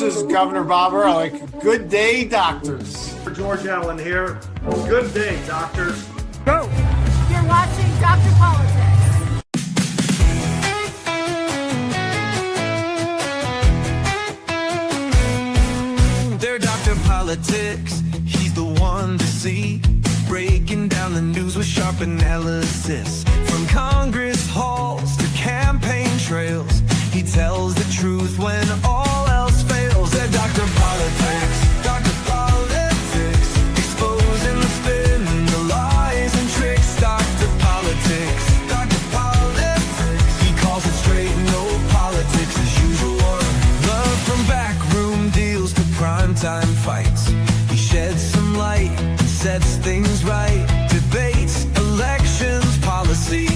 This is Governor Bobber. I like good day, doctors. George Allen here. Good day, doctors. Go! You're watching Dr. Politics. They're Dr. Politics. He's the one to see. Breaking down the news with sharp analysis. From Congress halls to campaign trails, he tells the truth when all else fails. They're Dr. Politics. Dr. Politics. Exposing the spin, the lies and tricks. Dr. Politics. Dr. Politics. He calls it straight, no politics as usual. Love from backroom deals to primetime fights. He sheds some light and sets things right. Debates, elections, policy.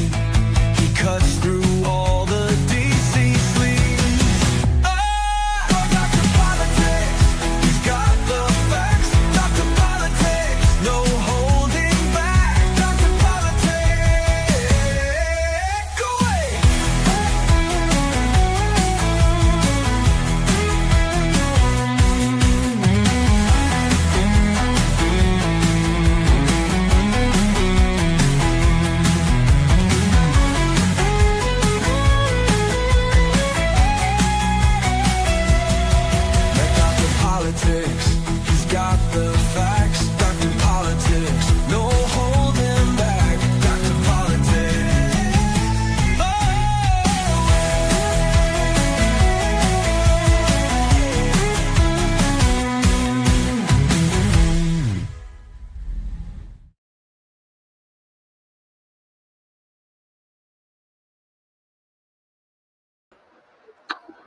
He cuts through all the DC sleaze. Oh, Dr. Politics. He's got the facts. Dr. Politics. No holding back. Dr. Politics. Go away. Dr. Politics, he's got the facts. Dr. Politics, no holding back. Dr. Politics.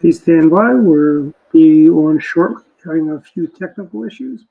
Please stand by. We'll be on shortly, having a few technical issues.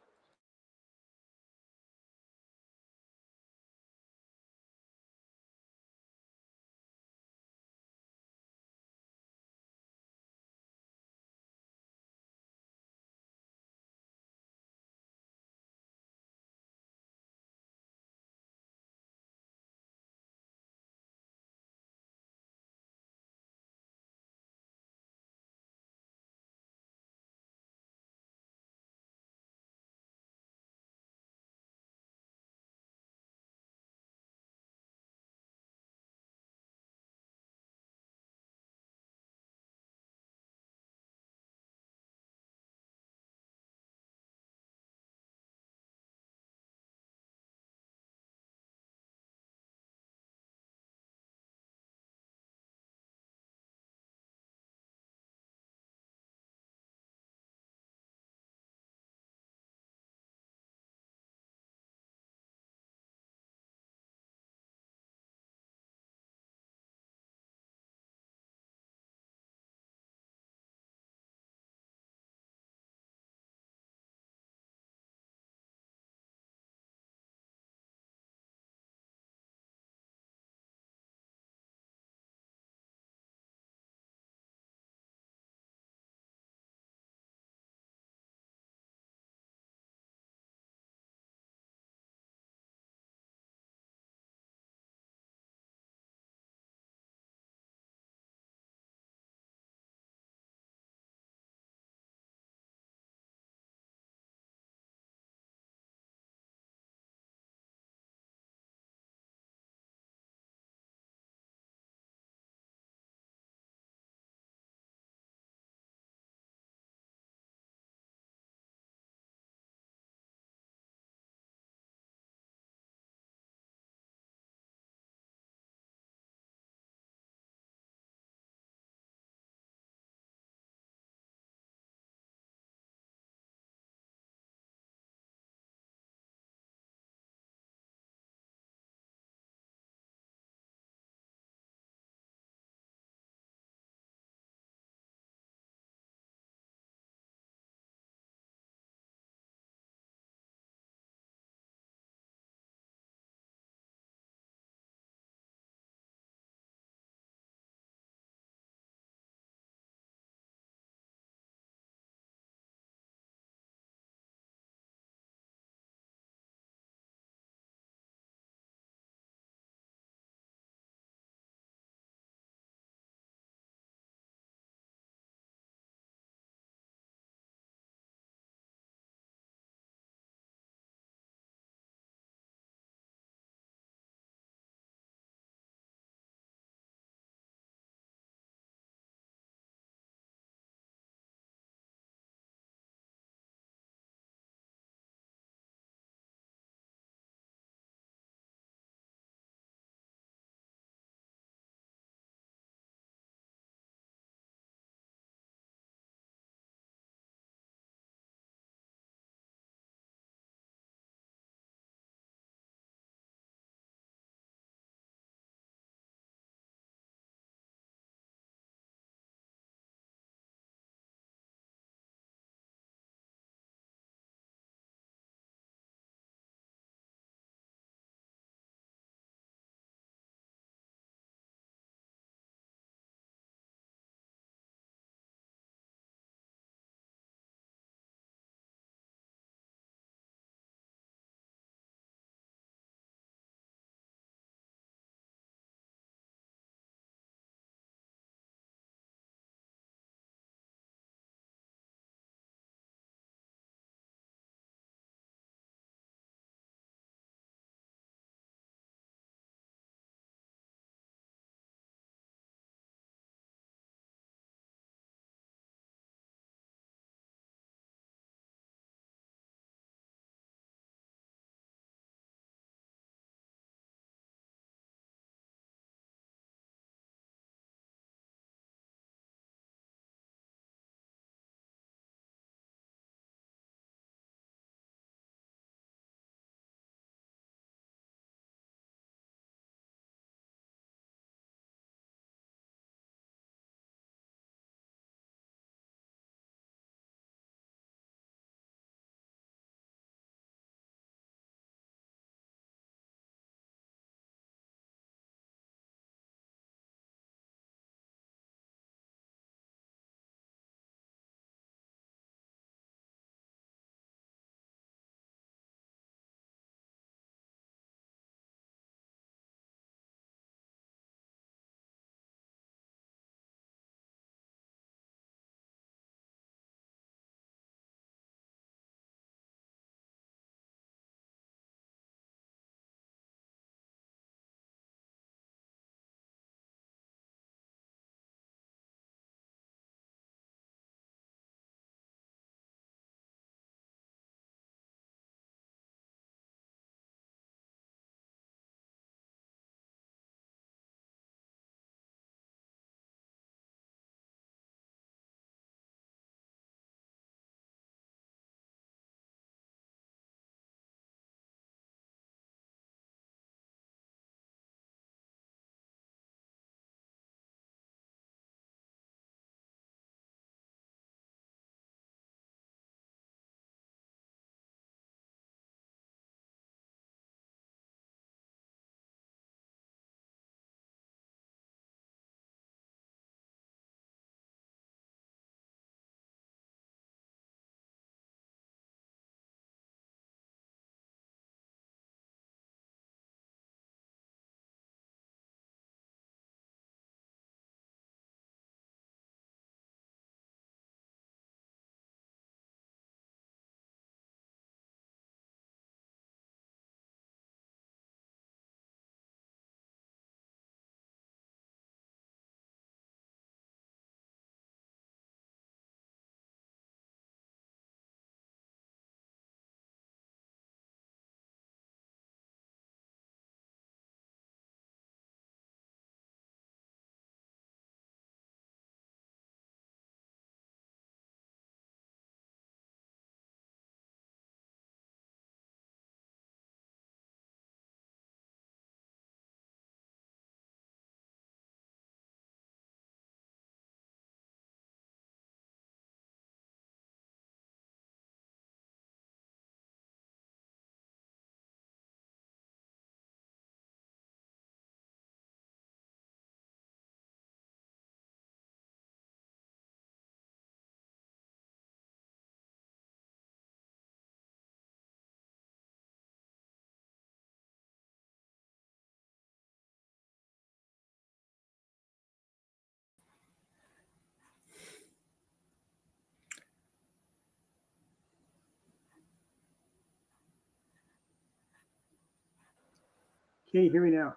Can you hear me now?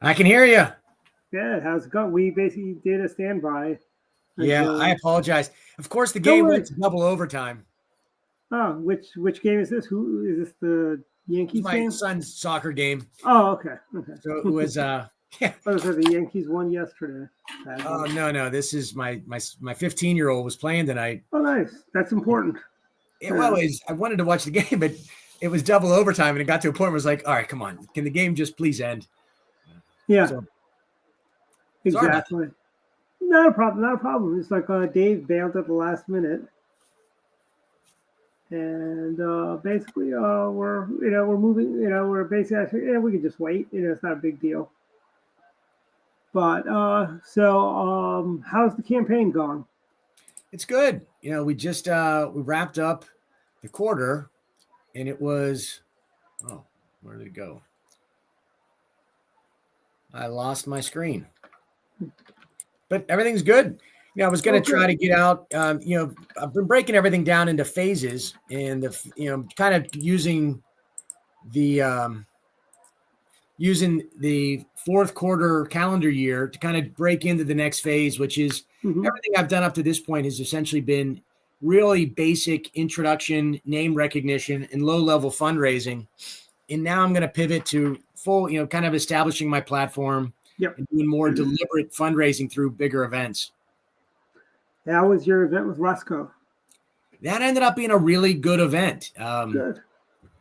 I can hear you. Good. How's it going? We basically did a standby. Yeah, I apologize. Of course, the Don't game worry. went to double overtime. Oh, which game is this? Who is this? The It's Yankees my game? son's soccer game. Oh, okay. Okay. So it was yeah. Oh, so the Yankees won yesterday. Oh no, this is my 15-year-old was playing tonight. Oh, nice. That's important. Well, I wanted to watch the game, but it was double overtime, and it got to a point where it was like, all right, come on, can the game just please end? Yeah. So, exactly. Not a problem. Not a problem. It's like Dave bailed at the last minute, and basically, we're moving. We're basically we can just wait. It's not a big deal. But how's the campaign going? it's good. We just we wrapped up the quarter, and it was where did it go? I lost my screen. But everything's good. I was going to try to get out. I've been breaking everything down into phases, and kind of using the fourth quarter calendar year to kind of break into the next phase, which is everything I've done up to this point has essentially been really basic introduction, name recognition, and low level fundraising. And now I'm going to pivot to full, kind of establishing my platform. Yep. And doing more deliberate fundraising through bigger events. How was your event with Roscoe? That ended up being a really good event. Good.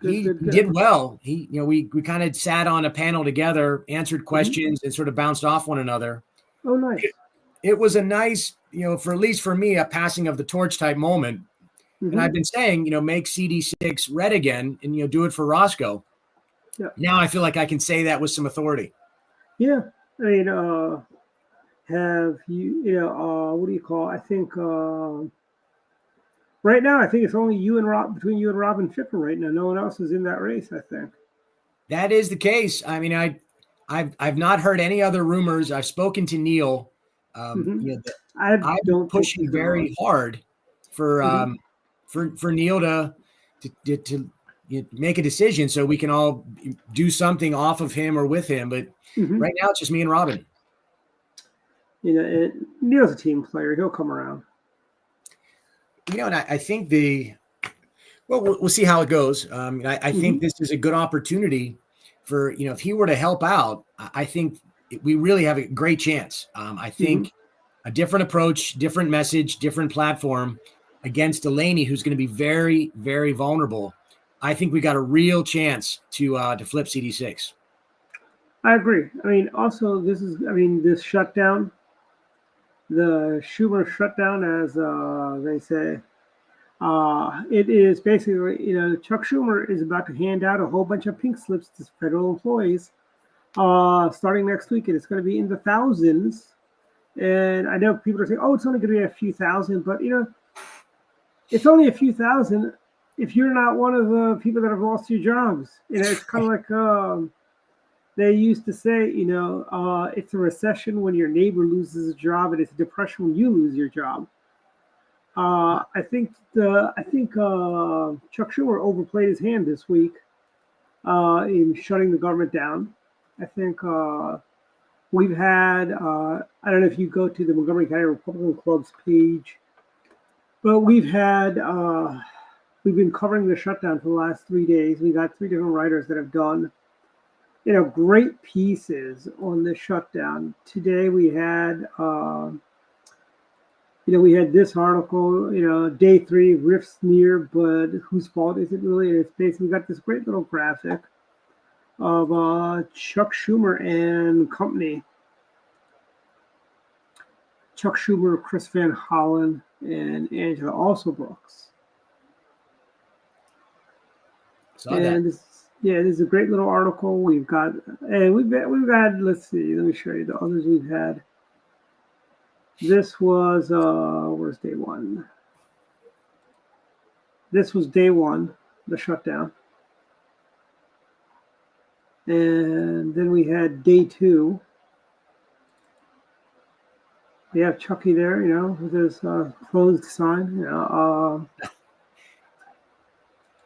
He did well. We kind of sat on a panel together, answered questions, and sort of bounced off one another. Oh, nice. It was a nice, for at least for me, a passing of the torch type moment. And I've been saying, make CD6 red again and, do it for Roscoe. Yeah. Now I feel like I can say that with some authority. Yeah. I mean, have you, what do you call it? I think right now, I think it's only between you and Robin Fipper right now. No one else is in that race, I think. That is the case. I mean, I've not heard any other rumors. I've spoken to Neil. I've been pushing very hard for Neil to make a decision so we can all do something off of him or with him. But right now it's just me and Robin. Neil's a team player. He'll come around. And I think we'll see how it goes. I think this is a good opportunity for, if he were to help out, I think we really have a great chance. I think a different approach, different message, different platform against Delaney, who's going to be very, very vulnerable. I think we got a real chance to flip CD6. I agree. I mean, also this shutdown, the Schumer shutdown, as they say, it is basically, Chuck Schumer is about to hand out a whole bunch of pink slips to federal employees starting next week, and it's going to be in the thousands. And I know people are saying, oh, it's only going to be a few thousand, but, it's only a few thousand if you're not one of the people that have lost your jobs. It's kind of like they used to say, it's a recession when your neighbor loses a job, and it's a depression when you lose your job. I think Chuck Schumer overplayed his hand this week in shutting the government down. I think we've had, I don't know if you go to the Montgomery County Republican Club's page, but we've been covering the shutdown for the last 3 days. We got 3 different writers that have done, great pieces on the shutdown. Today we had, we had this article, day 3, rifts near, but whose fault is it really? And it's basically got this great little graphic of Chuck Schumer and company. Chuck Schumer, Chris Van Hollen, and Angela also Brooks. This is a great little article. We've got, let's see, let me show you the others we've had. This was, where's day 1? This was day 1, the shutdown. And then we had day 2. We have Chucky there, with his closed sign.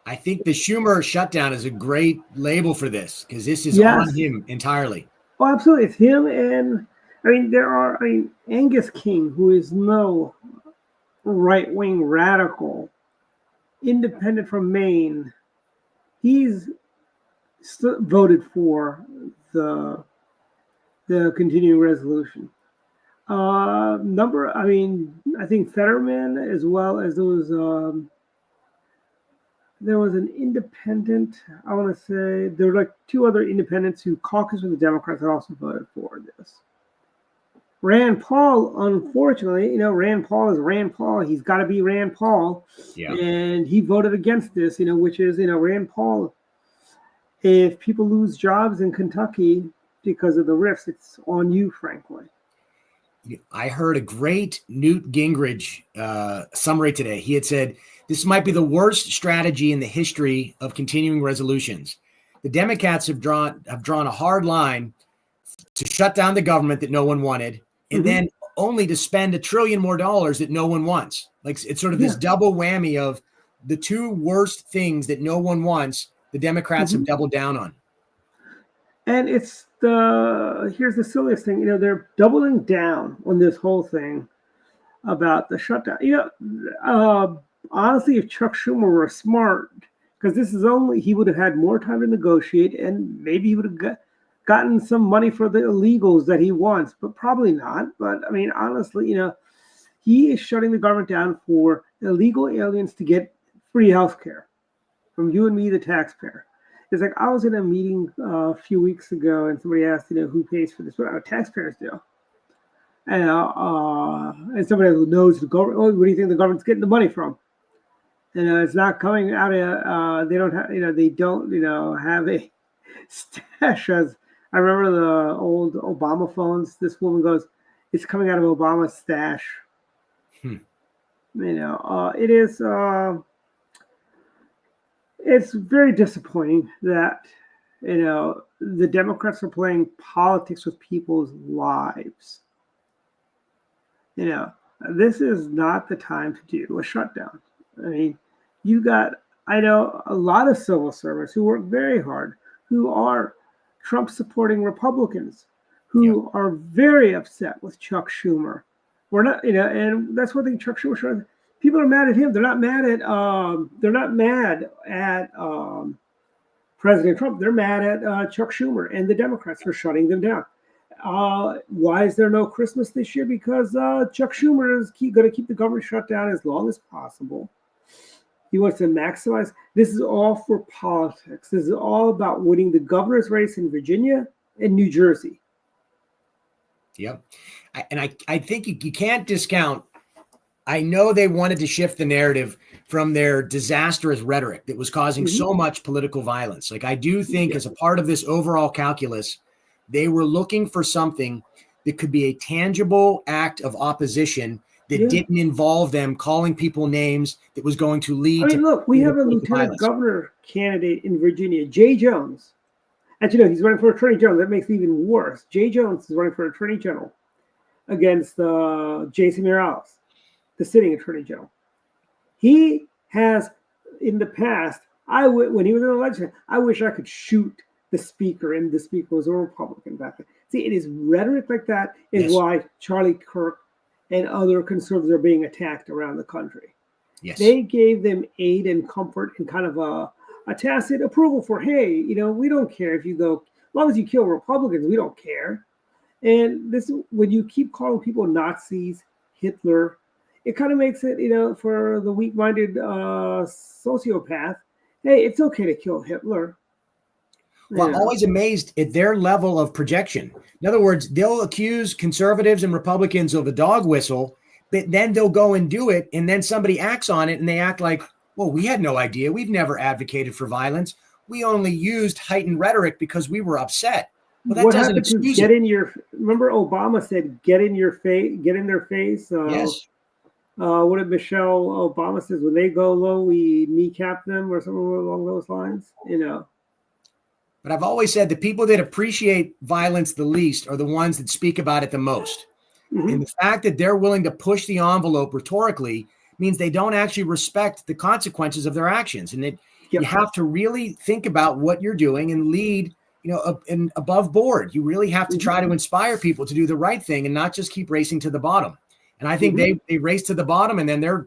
I think the Schumer shutdown is a great label for this because this is Yes. on him entirely. Oh, absolutely. It's him and Angus King, who is no right-wing radical, independent from Maine. He's voted for the continuing resolution. I think Fetterman, as well as there was an independent. I want to say there were like two other independents who caucused with the Democrats that also voted for this. Rand Paul, unfortunately, Rand Paul is Rand Paul. He's got to be Rand Paul. Yeah. And he voted against this, which is, Rand Paul. If people lose jobs in Kentucky because of the rifts, it's on you, frankly. I heard a great Newt Gingrich summary today. He had said, this might be the worst strategy in the history of continuing resolutions. The Democrats have drawn a hard line to shut down the government that no one wanted, and then only to spend $1 trillion more that no one wants. Like it's sort of this double whammy of the two worst things that no one wants. The Democrats have doubled down on. And here's the silliest thing, they're doubling down on this whole thing about the shutdown. Honestly, if Chuck Schumer were smart, because he would have had more time to negotiate, and maybe he would have gotten some money for the illegals that he wants, but probably not. But I mean, honestly, he is shutting the government down for illegal aliens to get free health care from you and me, the taxpayer. It's like I was in a meeting a few weeks ago, and somebody asked, who pays for this? What our taxpayers do. And somebody who knows the government, where do you think the government's getting the money from? It's not coming out of. They don't have, have a stash. As I remember the old Obama phones. This woman goes, "It's coming out of Obama's stash." It is. It's very disappointing that, the Democrats are playing politics with people's lives. This is not the time to do a shutdown. I mean, I know a lot of civil servants who work very hard, who are Trump supporting Republicans, who are very upset with Chuck Schumer. We're not, and that's one thing Chuck Schumer. People are mad at him. They're not mad at President Trump. They're mad at Chuck Schumer and the Democrats for shutting them down. Why is there no Christmas this year? Because Chuck Schumer is going to keep the government shut down as long as possible. He wants to maximize. This is all for politics. This is all about winning the governor's race in Virginia and New Jersey. Yep. I think you can't discount. I know they wanted to shift the narrative from their disastrous rhetoric that was causing so much political violence. Like I do think as a part of this overall calculus, they were looking for something that could be a tangible act of opposition that didn't involve them calling people names that was going to lead to. Look, we have a lieutenant governor candidate in Virginia, Jay Jones. And he's running for attorney general. That makes it even worse. Jay Jones is running for attorney general against Jason Morales, the sitting attorney general. He has, in the past, when he was in the legislature, I wish I could shoot the speaker, and the speaker was a Republican back then. See, it is rhetoric like that is why Charlie Kirk and other conservatives are being attacked around the country. Yes. They gave them aid and comfort and kind of a tacit approval for, hey, we don't care if you go, as long as you kill Republicans, we don't care. And this, when you keep calling people Nazis, Hitler, it kind of makes it, for the weak-minded sociopath, hey, it's okay to kill Hitler. Well, I'm always amazed at their level of projection. In other words, they'll accuse conservatives and Republicans of a dog whistle, but then they'll go and do it, and then somebody acts on it, and they act like, well, we had no idea. We've never advocated for violence. We only used heightened rhetoric because we were upset. Well, that doesn't excuse it. Remember Obama said, get in their face? Yes. What did Michelle Obama says? When they go low, we kneecap them or something along those lines, But I've always said the people that appreciate violence the least are the ones that speak about it the most. And the fact that they're willing to push the envelope rhetorically means they don't actually respect the consequences of their actions. And Yep. You have to really think about what you're doing and lead, and above board. You really have to try to inspire people to do the right thing and not just keep racing to the bottom. And I think they race to the bottom, and then they're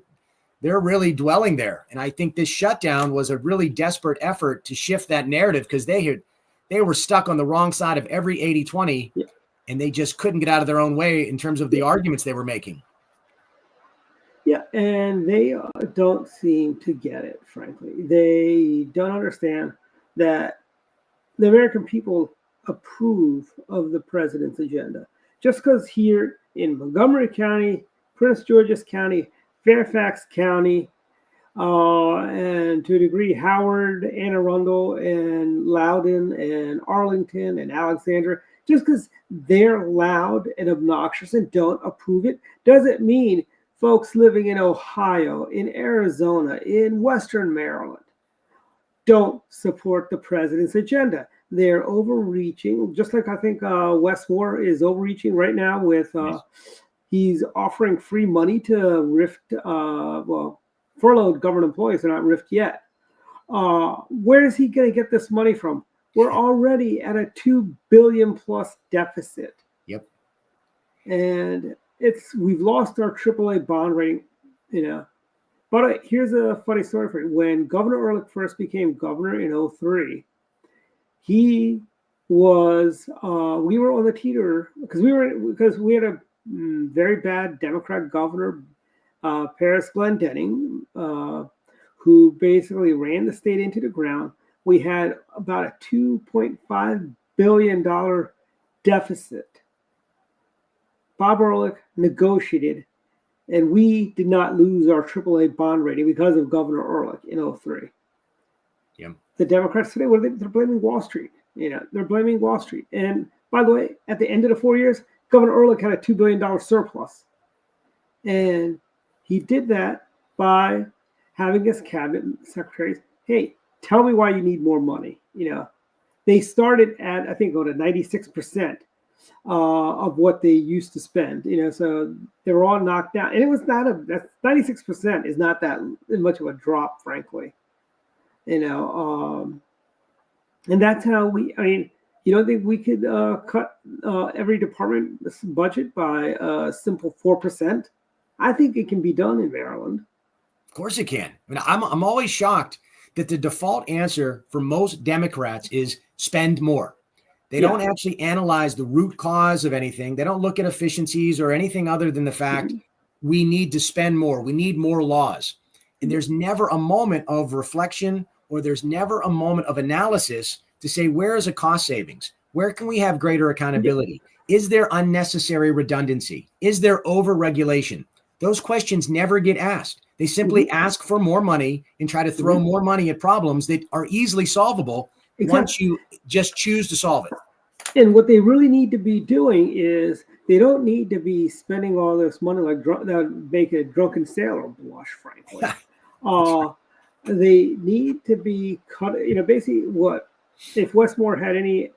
really dwelling there. And I think this shutdown was a really desperate effort to shift that narrative, because they were stuck on the wrong side of every 80-20, and they just couldn't get out of their own way in terms of the arguments they were making. Yeah, and they don't seem to get it, frankly. They don't understand that the American people approve of the president's agenda. Just because here in Montgomery County, Prince George's County, Fairfax County, and to a degree, Howard, Anne Arundel, and Loudoun, and Arlington, and Alexandria, just because they're loud and obnoxious and don't approve it, doesn't mean folks living in Ohio, in Arizona, in Western Maryland don't support the president's agenda. They're overreaching, just like I think Wes Moore is overreaching right now with he's offering free money to furloughed government employees. They're not RIFT yet. Where is he going to get this money from? We're already at a $2 billion plus deficit. Yep. And we've lost our AAA bond rating, But here's a funny story for you. When Governor Ehrlich first became governor in 2003, he was we were on the teeter because we had a very bad Democrat governor, Paris Glendenning, who basically ran the state into the ground. We had about a $2.5 billion deficit. Bob Ehrlich negotiated, and we did not lose our AAA bond rating because of Governor Ehrlich in 2003. Yeah. The Democrats today, they're blaming Wall Street. They're blaming Wall Street. And by the way, at the end of the 4 years, Governor Ehrlich had a $2 billion surplus. And he did that by having his cabinet secretaries, hey, tell me why you need more money. They started at, I think, 96%. Of what they used to spend, so they were all knocked down, and it was not 96% is not that much of a drop, frankly, and that's how you don't think we could cut every department's budget by a simple 4%? I think it can be done in Maryland. Of course it can. I'm always shocked that the default answer for most Democrats is spend more. They don't actually analyze the root cause of anything. They don't look at efficiencies or anything other than the fact we need to spend more. We need more laws. And there's never a moment of reflection, or there's never a moment of analysis to say, where is a cost savings? Where can we have greater accountability? Is there unnecessary redundancy? Is there over-regulation? Those questions never get asked. They simply ask for more money and try to throw more money at problems that are easily solvable once you just choose to solve it. And what they really need to be doing is they don't need to be spending all this money like that would make a drunken sailor blush, frankly. They need to be cut. Basically, what if Westmore had any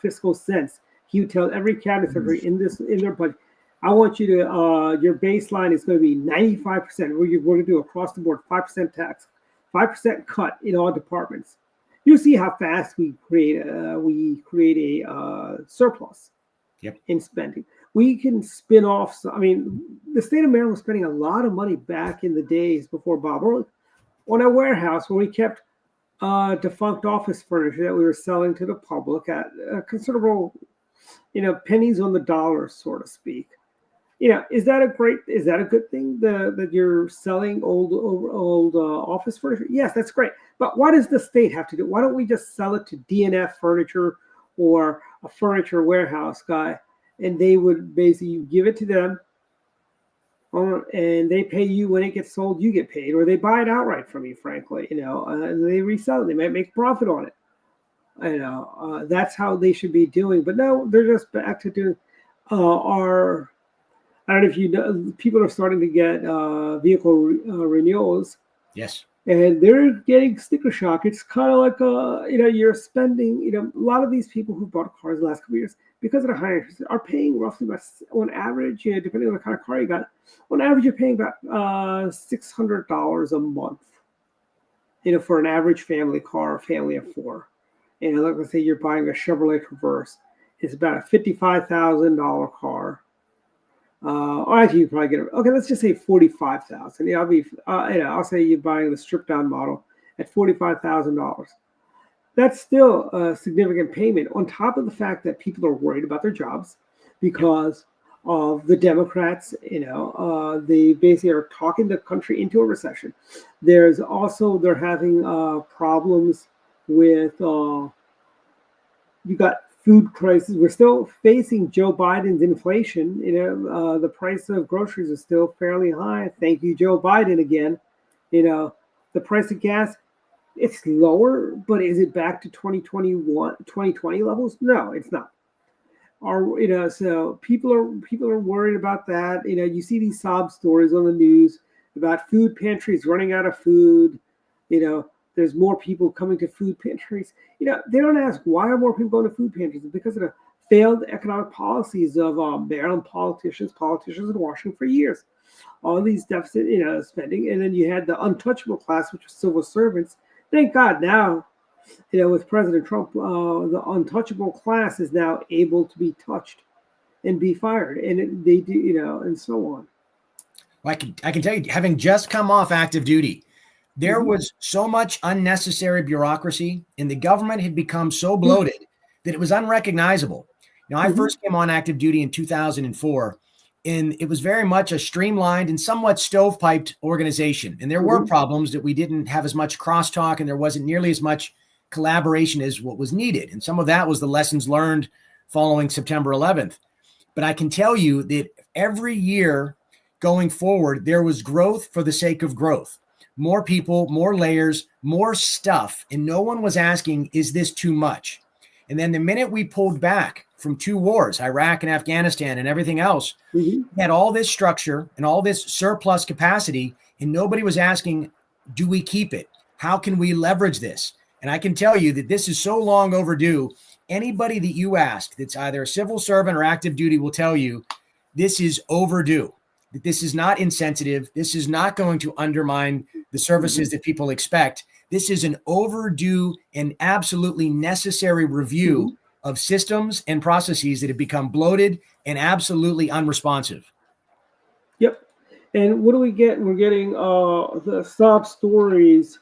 fiscal sense? He would tell every cabinet secretary in their budget, I want you to your baseline is going to be 95%. We're going to do across the board 5% tax, 5% cut in all departments. You see how fast we create a surplus in spending. We can spin off. The state of Maryland was spending a lot of money back in the days before Bob Ehrlich on a warehouse where we kept defunct office furniture that we were selling to the public at considerable, pennies on the dollar, so to speak. Is that a good thing that you're selling old office furniture? Yes, that's great. But why does the state have to do it? Why don't we just sell it to DNF Furniture or a furniture warehouse guy, and they would basically give it to them, and they pay you when it gets sold, you get paid, or they buy it outright from you, frankly, and they resell it. They might make profit on it. That's how they should be doing. But no, they're just back to doing I don't know if you know, people are starting to get vehicle renewals. Yes. And they're getting sticker shock. It's kind of like, you're spending, a lot of these people who bought cars the last couple of years, because of the higher interest, are paying roughly about, on average, depending on the kind of car you got, on average, you're paying about $600 a month. for an average family car, a family of four. Let's say you're buying a Chevrolet Traverse. It's about a $55,000 car. Or actually, you probably get it. Okay, let's just say 45,000. I'll say you're buying the stripped down model at $45,000. That's still a significant payment on top of the fact that people are worried about their jobs because of the Democrats. They basically are talking the country into a recession. They're having problems with you got food crisis. We're still facing Joe Biden's inflation. The price of groceries is still fairly high. Thank you, Joe Biden again. The price of gas, it's lower, but is it back to 2020 levels? No, it's not. So people are worried about that. You see these sob stories on the news about food pantries running out of food. There's more people coming to food pantries. They don't ask why are more people going to food pantries. It's because of the failed economic policies of Maryland politicians in Washington for years. All these deficit, spending, and then you had the untouchable class, which was civil servants. Thank God now, with President Trump, the untouchable class is now able to be touched and be fired, and they do, and so on. Well, I can tell you, having just come off active duty, there was so much unnecessary bureaucracy, and the government had become so bloated that it was unrecognizable. I first came on active duty in 2004, and it was very much a streamlined and somewhat stovepiped organization. And there were problems that we didn't have as much crosstalk, and there wasn't nearly as much collaboration as what was needed. And some of that was the lessons learned following September 11th. But I can tell you that every year going forward, there was growth for the sake of growth. More people, more layers, more stuff. And no one was asking, is this too much? And then the minute we pulled back from two wars, Iraq and Afghanistan and everything else, we had all this structure and all this surplus capacity, and nobody was asking, do we keep it? How can we leverage this? And I can tell you that this is so long overdue. Anybody that you ask that's either a civil servant or active duty will tell you this is overdue. That this is not insensitive. This is not going to undermine the services that people expect. This is an overdue and absolutely necessary review of systems and processes that have become bloated and absolutely unresponsive. Yep. And what do we get? We're getting the sob stories.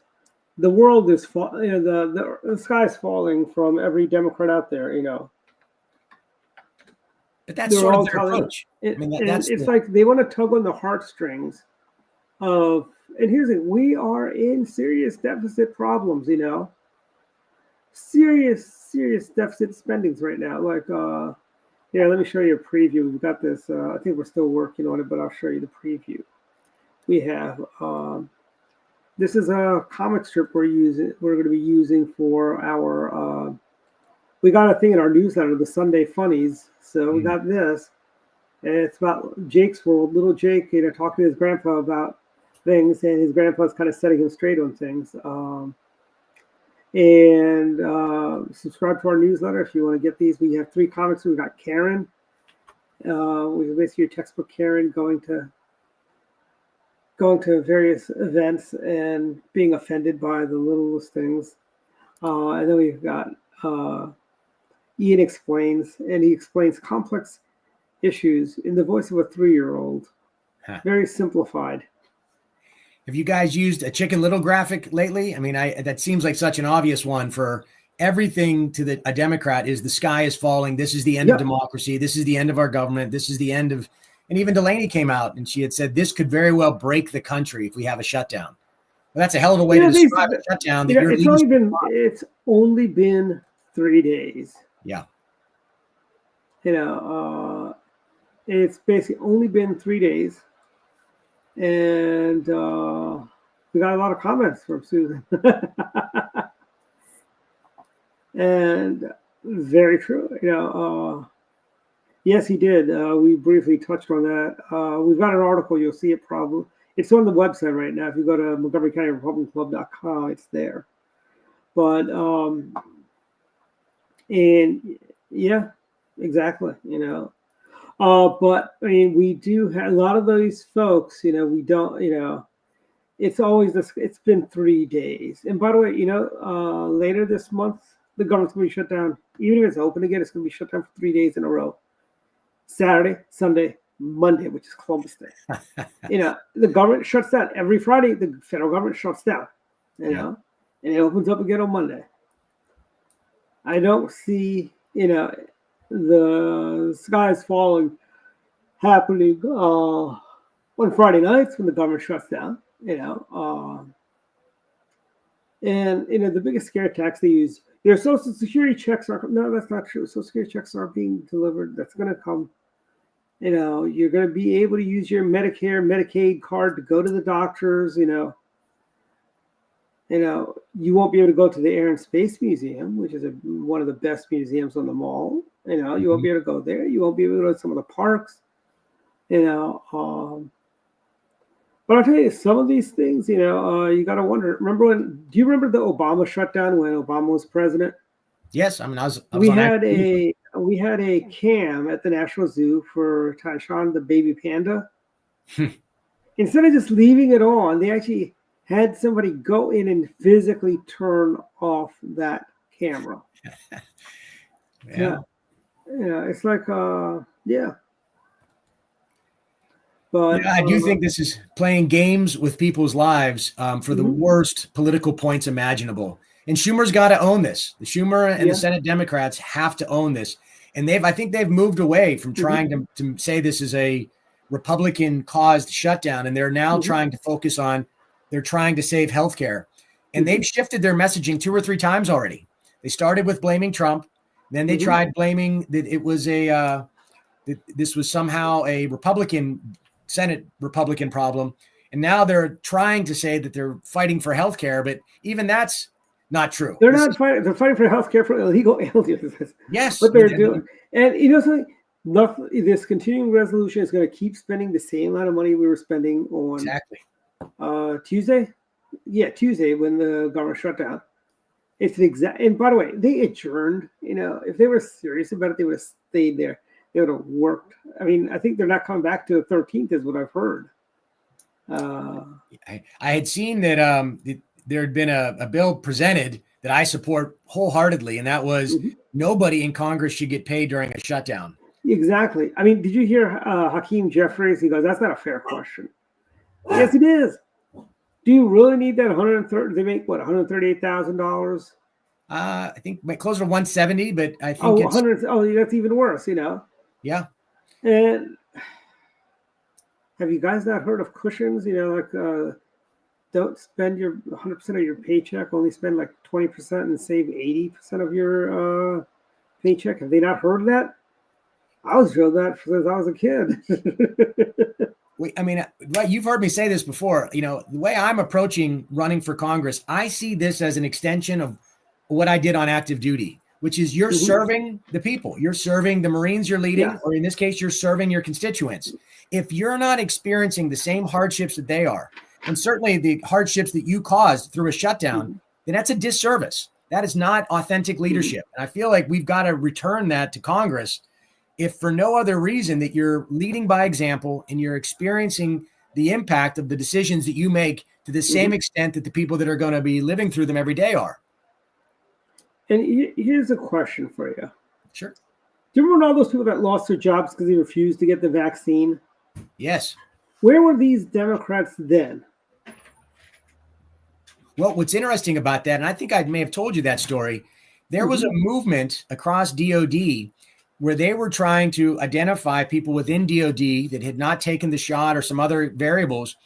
The world is the sky's falling from every Democrat out there. But that's sort of their approach. It's like they want to tug on the heartstrings of. And here's it: we are in serious deficit problems. Serious deficit spendings right now. Like, let me show you a preview. We've got this. I think we're still working on it, but I'll show you the preview. We have. This is a comic strip we're going to be using for our. We got a thing in our newsletter, the Sunday Funnies. So we got this, and it's about Jake's world. Little Jake, talking to his grandpa about things, and his grandpa's kind of setting him straight on things. Subscribe to our newsletter if you want to get these. We have 3 comics. We got Karen. We basically your textbook Karen going to various events and being offended by the littlest things. And then we've got Ian explains, and he explains complex issues in the voice of a 3-year-old. Very simplified. Have you guys used a Chicken Little graphic lately? I mean, that seems like such an obvious one for everything to a Democrat is the sky is falling. This is the end of democracy. This is the end of our government. This is the end of, and even Delaney came out and she had said, this could very well break the country if we have a shutdown. Well, that's a hell of a way to describe a shutdown. It's only been 3 days. Yeah. It's basically only been 3 days. And we got a lot of comments from Susan. And very true. Yes, he did. We briefly touched on that. We've got an article. You'll see it probably. It's on the website right now. If you go to MontgomeryCountyRepublicanClub.com, it's there. But, and yeah, exactly. But I mean, we do have a lot of those folks, we don't, it's always this. It's been 3 days. And by the way, later this month, the government's going to be shut down. Even if it's open again, it's going to be shut down for 3 days in a row. Saturday, Sunday, Monday, which is Columbus Day. The government shuts down every Friday. The federal government shuts down, and it opens up again on Monday. I don't see, the skies falling happening on Friday nights when the government shuts down, and the biggest scare tax they use, their social security checks are, no, that's not true. Social security checks are being delivered. That's going to come. You're going to be able to use your Medicare, Medicaid card to go to the doctors, you won't be able to go to the Air and Space Museum, which is one of the best museums on the mall. You won't be able to go there. You won't be able to go to some of the parks. But I'll tell you, some of these things, you got to wonder. Do you remember the Obama shutdown when Obama was president? Yes, I was we had a cam at the National Zoo for Taishan, the baby panda. Instead of just leaving it on, they actually had somebody go in and physically turn off that camera. Yeah, it's like, yeah. But I do think this is playing games with people's lives for the worst political points imaginable. And Schumer's got to own this. The Schumer and the Senate Democrats have to own this. And I think they've moved away from trying to say this is a Republican-caused shutdown, and they're now trying to focus on they're trying to save healthcare. And they've shifted their messaging 2 or 3 times already. They started with blaming Trump, then they tried blaming that it was that this was somehow a Senate Republican problem, and now they're trying to say that they're fighting for healthcare, but even that's not true. They're not fighting. They're fighting for healthcare for illegal aliens. Yes, what they're doing. And something. This continuing resolution is going to keep spending the same amount of money we were spending on Tuesday. Yeah, Tuesday when the government shut down. It's an exact. And by the way, they adjourned. If they were serious about it, they would have stayed there. It would have worked. I mean, I think they're not coming back to the 13th, is what I've heard. I had seen that there had been a bill presented that I support wholeheartedly, and that was nobody in Congress should get paid during a shutdown. Exactly. I mean, did you hear Hakeem Jeffries? He goes, "That's not a fair question." Yes, it is. Do you really need that 130? They make what, $138,000? I think closer to 170, but I think 100. Oh, that's even worse. Yeah. And have you guys not heard of cushions? Don't spend your 100% of your paycheck. Only spend like 20% and save 80% of your paycheck. Have they not heard of that? I was drilled that since I was a kid. I mean, right? You've heard me say this before. The way I'm approaching running for Congress, I see this as an extension of what I did on active duty, which is you're serving the people. You're serving the Marines you're leading, or in this case, you're serving your constituents. If you're not experiencing the same hardships that they are, and certainly the hardships that you caused through a shutdown, then that's a disservice. That is not authentic leadership. And I feel like we've got to return that to Congress, if for no other reason that you're leading by example and you're experiencing the impact of the decisions that you make to the same extent that the people that are going to be living through them every day are. And here's a question for you. Sure. Do you remember all those people that lost their jobs because they refused to get the vaccine? Yes. Where were these Democrats then? Well, what's interesting about that, and I think I may have told you that story, there was a movement across DOD where they were trying to identify people within DOD that had not taken the shot or some other variables.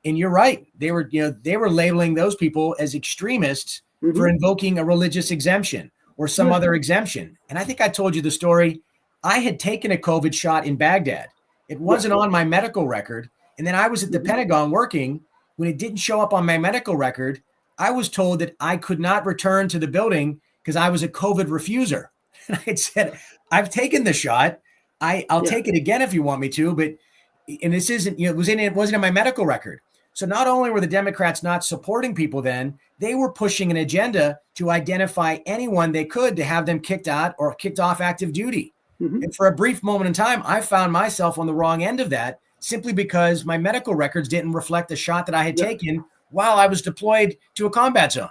And you're right. They were labeling those people as extremists for invoking a religious exemption or some other exemption. And I think I told you the story. I had taken a COVID shot in Baghdad. It wasn't on my medical record. And then I was at the Pentagon working. When it didn't show up on my medical record, I was told that I could not return to the building because I was a COVID refuser. And I had said, I've taken the shot. I'll take it again if you want me to, but this isn't, it wasn't in my medical record. So not only were the Democrats not supporting people then, they were pushing an agenda to identify anyone they could to have them kicked out or kicked off active duty. And for a brief moment in time, I found myself on the wrong end of that simply because my medical records didn't reflect the shot that I had taken while I was deployed to a combat zone.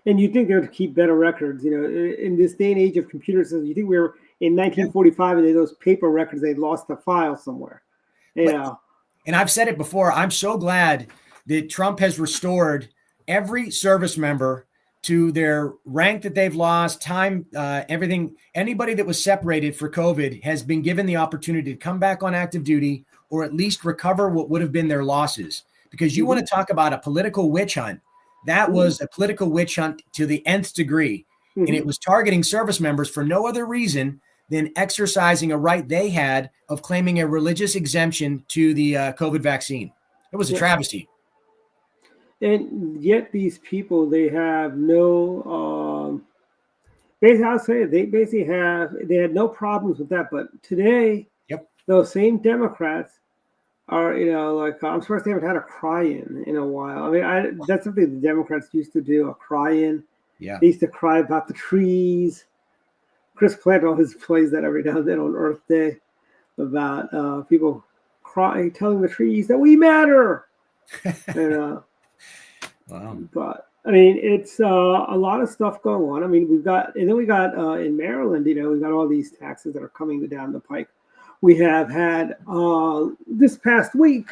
And you think they would keep better records, in this day and age of computers? You think we were in 1945 and those paper records, they lost the file somewhere, And I've said it before, I'm so glad that Trump has restored every service member to their rank that they've lost, time, everything. Anybody that was separated for COVID has been given the opportunity to come back on active duty or at least recover what would have been their losses. Because you want to talk about a political witch hunt. That was a political witch hunt to the nth degree. And it was targeting service members for no other reason than exercising a right they had of claiming a religious exemption to the COVID vaccine. It was a travesty. And yet these people, they have no, basically, I'll say they had no problems with that. But today, those same Democrats are, I'm surprised they haven't had a cry-in a while. I mean, that's something the Democrats used to do, a cry-in. Yeah. They used to cry about the trees. Chris Plant always plays that every now and then on Earth Day about people crying, telling the trees that we matter. And, wow. But I mean, it's a lot of stuff going on. I mean, we got in Maryland, we've got all these taxes that are coming down the pike. We have had this past week,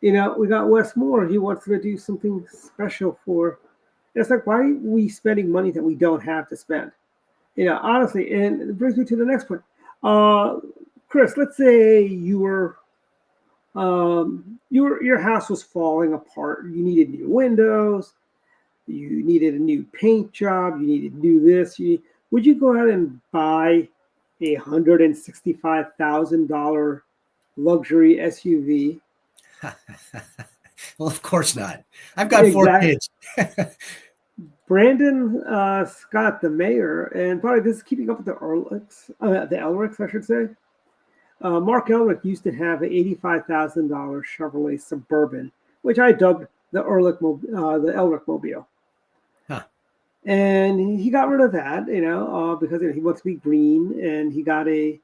we got Wes Moore. He wants to do something special for. It's like, why are we spending money that we don't have to spend? Honestly, and it brings me to the next point. Chris, let's say your house was falling apart. You needed new windows. You needed a new paint job. You needed to do this. Would you go ahead and buy a $165,000 luxury SUV? Well, of course not. I've got 4 kids. Brandon Scott, the mayor, and probably this is keeping up with the Elricks, I should say. Mark Elrick used to have an $85,000 Chevrolet Suburban, which I dubbed the Elrick Mobile. Huh. And he got rid of that, because he wants to be green, and he got a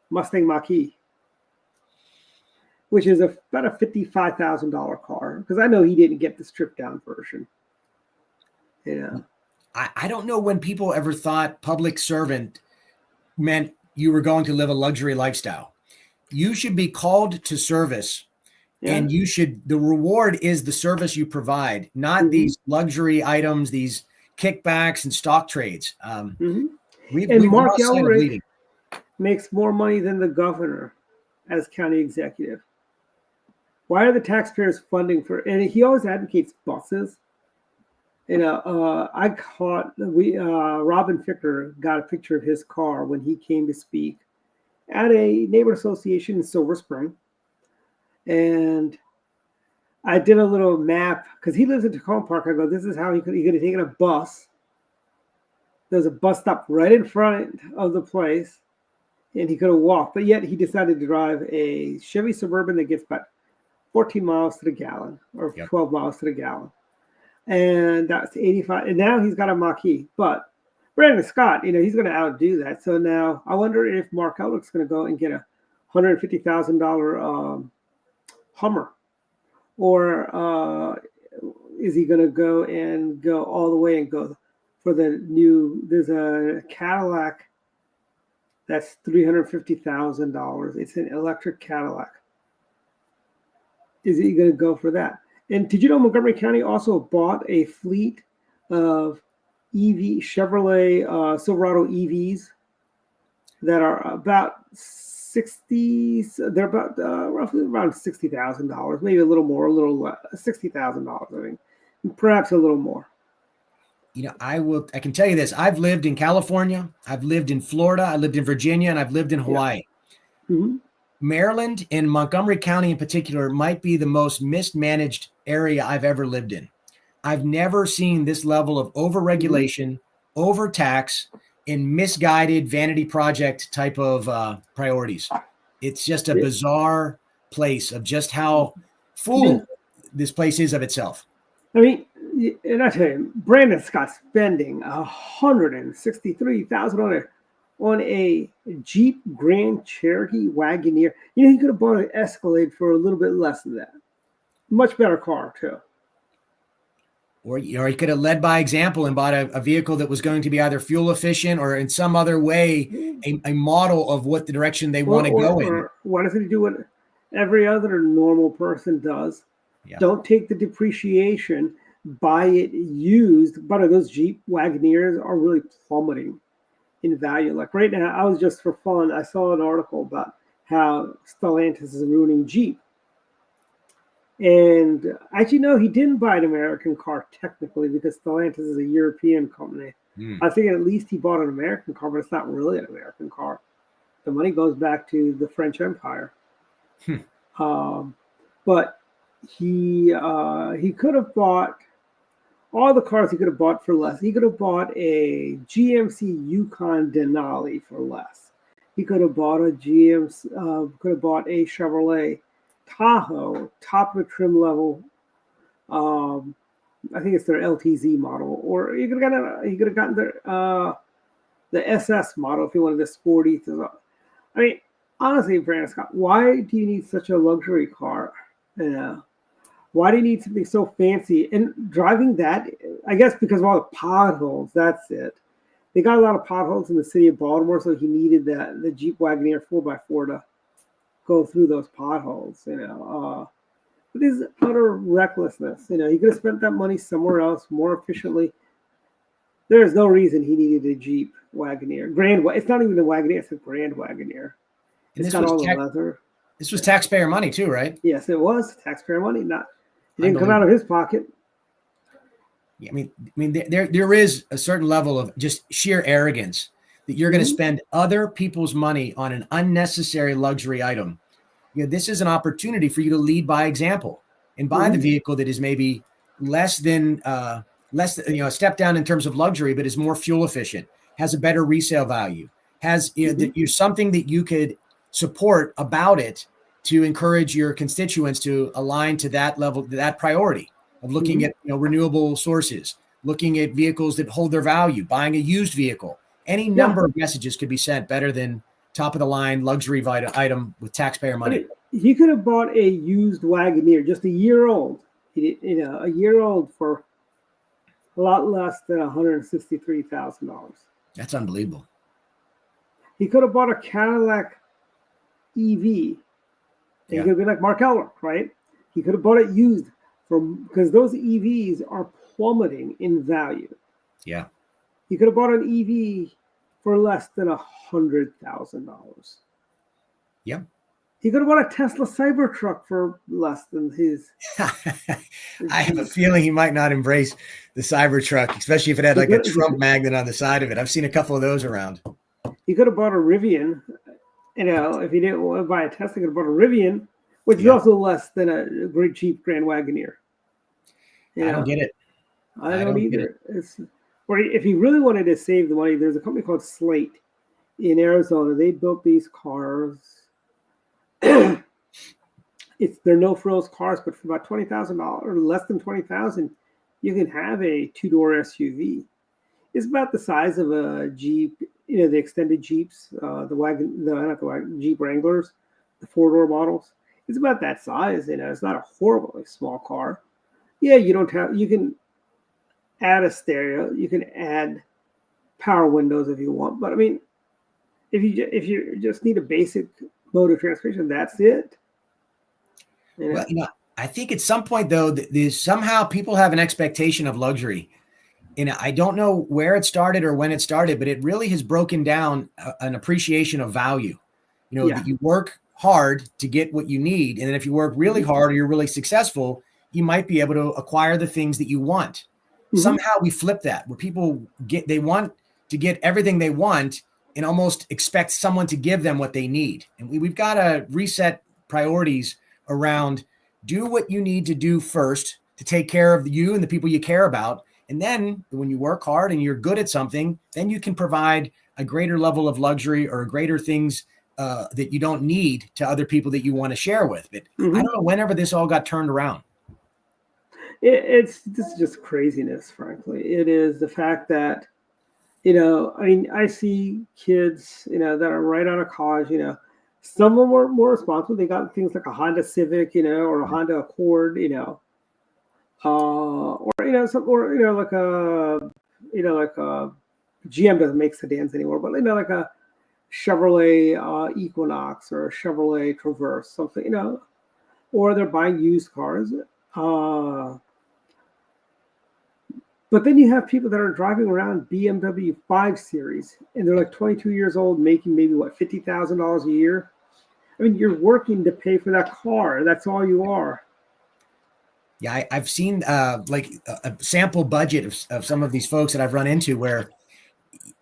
Mustang Mach-E, which is about a $55,000 car, because I know he didn't get the stripped-down version. I don't know when people ever thought public servant meant you were going to live a luxury lifestyle. You should be called to service, and the reward is the service you provide, not these luxury items, these kickbacks and stock trades. Mark Elrick makes more money than the governor as county executive. Why are the taxpayers funding and he always advocates buses. I caught Robin Ficker got a picture of his car when he came to speak at a neighborhood association in Silver Spring. And I did a little map because he lives in Tacoma Park. I go, this is how he could have taken a bus. There's a bus stop right in front of the place, and he could have walked. But yet he decided to drive a Chevy Suburban that gets about 14 miles to the gallon or 12 miles to the gallon. And that's 85. And now he's got a Mach-E. But Brandon Scott, he's going to outdo that. So now I wonder if Mark Elrick's going to go and get a $150,000 Hummer. Or is he going to go all the way and go for there's a Cadillac that's $350,000. It's an electric Cadillac. Is he going to go for that? And did you know Montgomery County also bought a fleet of Chevrolet Silverado EVs that are about 60? They're about roughly around $60,000, maybe a little more, a little less, $60,000. I think, perhaps a little more. I can tell you this. I've lived in California, I've lived in Florida, I lived in Virginia, and I've lived in Hawaii. Yeah. Mm-hmm. Maryland and Montgomery County in particular might be the most mismanaged area I've ever lived in. I've never seen this level of overregulation, overtax, and misguided vanity project type of priorities. It's just a bizarre place of just how full this place is of itself. I mean, and I tell you, Brandon Scott spending $163,000 on a Jeep Grand Cherokee Wagoneer. He could have bought an Escalade for a little bit less than that. Much better car, too. or he could have led by example and bought a vehicle that was going to be either fuel efficient or in some other way a model of what the direction they want to go in. Or why doesn't he do what every other normal person does? Yeah. Don't take the depreciation, buy it used. But those Jeep Wagoneers are really plummeting in value. Like right now, I was just for fun, I saw an article about how Stellantis is ruining Jeep. And actually, no, he didn't buy an American car technically because Stellantis is a European company. I think at least he bought an American car, but it's not really an American car. The money goes back to the French Empire. But he could have bought all the cars he could have bought for less. He could have bought a GMC Yukon Denali for less. He could have bought a Chevrolet Tahoe, top of the trim level. I think it's their LTZ model, or he could have gotten the SS model if you wanted the sporty. I mean, honestly, Brandon Scott, why do you need such a luxury car? You know, why do you need something so fancy? And driving that, I guess because of all the potholes. That's it. They got a lot of potholes in the city of Baltimore, so he needed the Jeep Wagoneer 4x4 to go through those potholes, you know. But this is utter recklessness. You know, he could have spent that money somewhere else more efficiently. There is no reason he needed a Jeep Wagoneer. It's not even a Wagoneer, it's a Grand Wagoneer. It's got all the leather. This was taxpayer money too, right? It was taxpayer money. It didn't come out of his pocket. Yeah, I mean, there is a certain level of just sheer arrogance that you're going to spend other people's money on an unnecessary luxury item. You know, this is an opportunity for you to lead by example and buy the vehicle that is maybe less than a step down in terms of luxury, but is more fuel efficient, has a better resale value, has something that you could support about it to encourage your constituents to align to that level, that priority of looking at renewable sources, looking at vehicles that hold their value, buying a used vehicle. Any number of messages could be sent better than top of the line luxury item with taxpayer money. I mean, he could have bought a used Wagoneer, just a year old, a year old for a lot less than $163,000. That's unbelievable. He could have bought a Cadillac EV. He could have been like Mark Elric, right? He could have bought it used because those EVs are plummeting in value. Yeah. He could have bought an EV for less than $100,000. Yeah. He could have bought a Tesla Cybertruck for less than his. I have a feeling he might not embrace the Cybertruck, especially if it had like a Trump magnet on the side of it. I've seen a couple of those around. He could have bought a Rivian. You know, if he didn't want to buy a Tesla, he could have bought a Rivian, which is also less than a great cheap Grand Wagoneer. I don't get it. I don't either. Or if he really wanted to save the money, there's a company called Slate in Arizona. They built these cars. They're no frills cars, but for about $20,000 or less than $20,000, you can have a two-door SUV. It's about the size of a Jeep, the extended Jeeps, Jeep Wranglers, the four-door models. It's about that size. It's not a horribly small car. Yeah, you can add a stereo, you can add power windows if you want, but I mean, if you just need a basic mode of transportation, that's it. Well, I think at some point though, there's somehow people have an expectation of luxury. And I don't know where it started or when it started, but it really has broken down an appreciation of value. That you work hard to get what you need. And then if you work really hard or you're really successful, you might be able to acquire the things that you want. Somehow we flip that where people they want to get everything they want and almost expect someone to give them what they need. And we've got to reset priorities around do what you need to do first to take care of you and the people you care about. And then when you work hard and you're good at something, then you can provide a greater level of luxury or greater things that you don't need to other people that you want to share with. But I don't know whenever this all got turned around. This is just craziness, frankly. It is the fact that, I see kids, that are right out of college, some of them were more responsible. They got things like a Honda Civic, or a Honda Accord, or like a GM doesn't make sedans anymore, but like a Chevrolet Equinox or a Chevrolet Traverse, something, or they're buying used cars. But then you have people that are driving around BMW 5 Series, and they're like 22 years old, making maybe $50,000 a year. I mean, you're working to pay for that car. That's all you are. Yeah, I've seen like a sample budget of some of these folks that I've run into where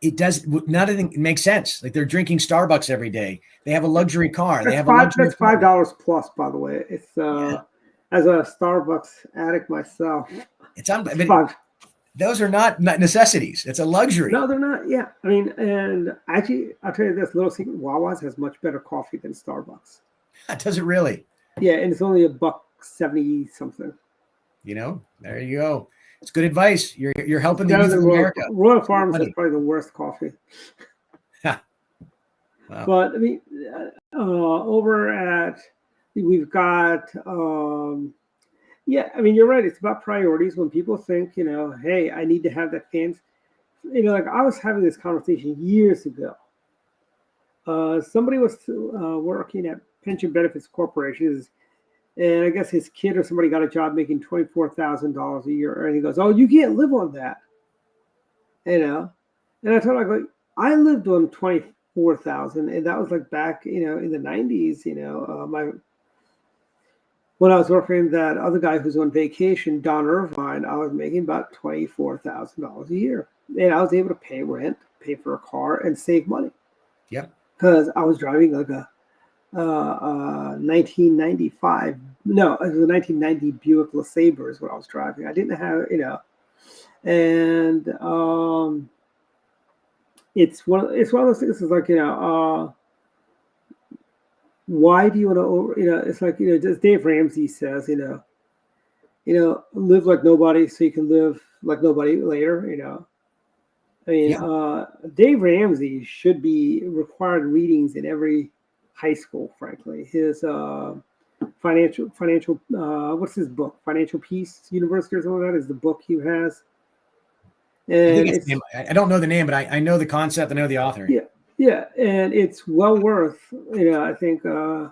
it does nothing makes sense. Like they're drinking Starbucks every day. They have a luxury car. They have a luxury. That's $5 plus, by the way. It's as a Starbucks addict myself. It's unbelievable. Those are not necessities. It's a luxury. No, they're not. Yeah, I mean, and actually, I'll tell you this little secret: Wawa's has much better coffee than Starbucks. Does it really? Yeah, and it's only $1.70 something. There you go. It's good advice. You're helping the youth of Royal, America. Royal Farms is probably the worst coffee. Wow. But I mean, over at we've got. Yeah, I mean, you're right. It's about priorities. When people think, hey, I need to have that fans, like I was having this conversation years ago. Somebody was working at Pension Benefits Corporations, and I guess his kid or somebody got a job making $24,000 a year, and he goes, "Oh, you can't live on that," And I told him, I lived on $24,000, and that was like back, in the '90s. When I was working that other guy who's on vacation, Don Irvine, I was making about $24,000 a year. And I was able to pay rent, pay for a car, and save money. Yep. Because I was driving like a 1995, no, it was a 1990 Buick LeSabre is what I was driving. I didn't have, and it's one of those things. It's like, why do you want to, it's like, as Dave Ramsey says, live like nobody so you can live like nobody later, I mean, Dave Ramsey should be required readings in every high school, frankly. His financial, what's his book? Financial Peace University or something like that is the book he has. And I don't know the name, but I know the concept. I know the author. Yeah. Yeah, and it's well worth, I think, I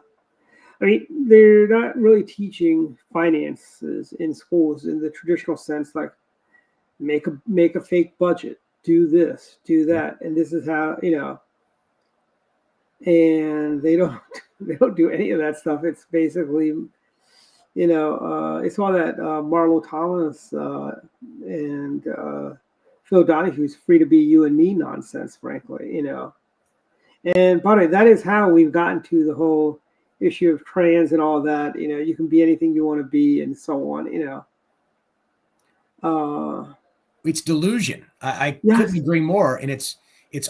mean, they're not really teaching finances in schools in the traditional sense, like make a fake budget, do this, do that, and this is how, and they don't do any of that stuff. It's basically, it's all that Marlo Thomas and Phil Donahue's free to be you and me nonsense, frankly, And by the way, that is how we've gotten to the whole issue of trans and all that. You can be anything you want to be, and so on. It's delusion. I Yes. couldn't agree more. And it's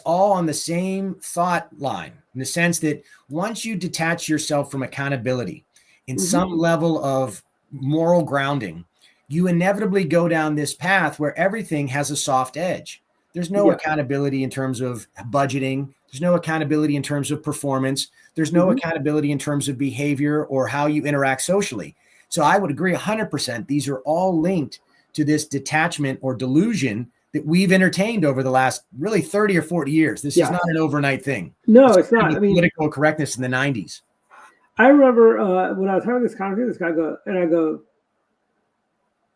all on the same thought line, in the sense that once you detach yourself from accountability in some level of moral grounding, you inevitably go down this path where everything has a soft edge. There's no accountability in terms of budgeting. There's no accountability in terms of performance. There's no accountability in terms of behavior or how you interact socially. So I would agree 100%. These are all linked to this detachment or delusion that we've entertained over the last really 30 or 40 years. This is not an overnight thing. No, it's not. I mean, political correctness in the 90s. I remember when I was having this conversation, this guy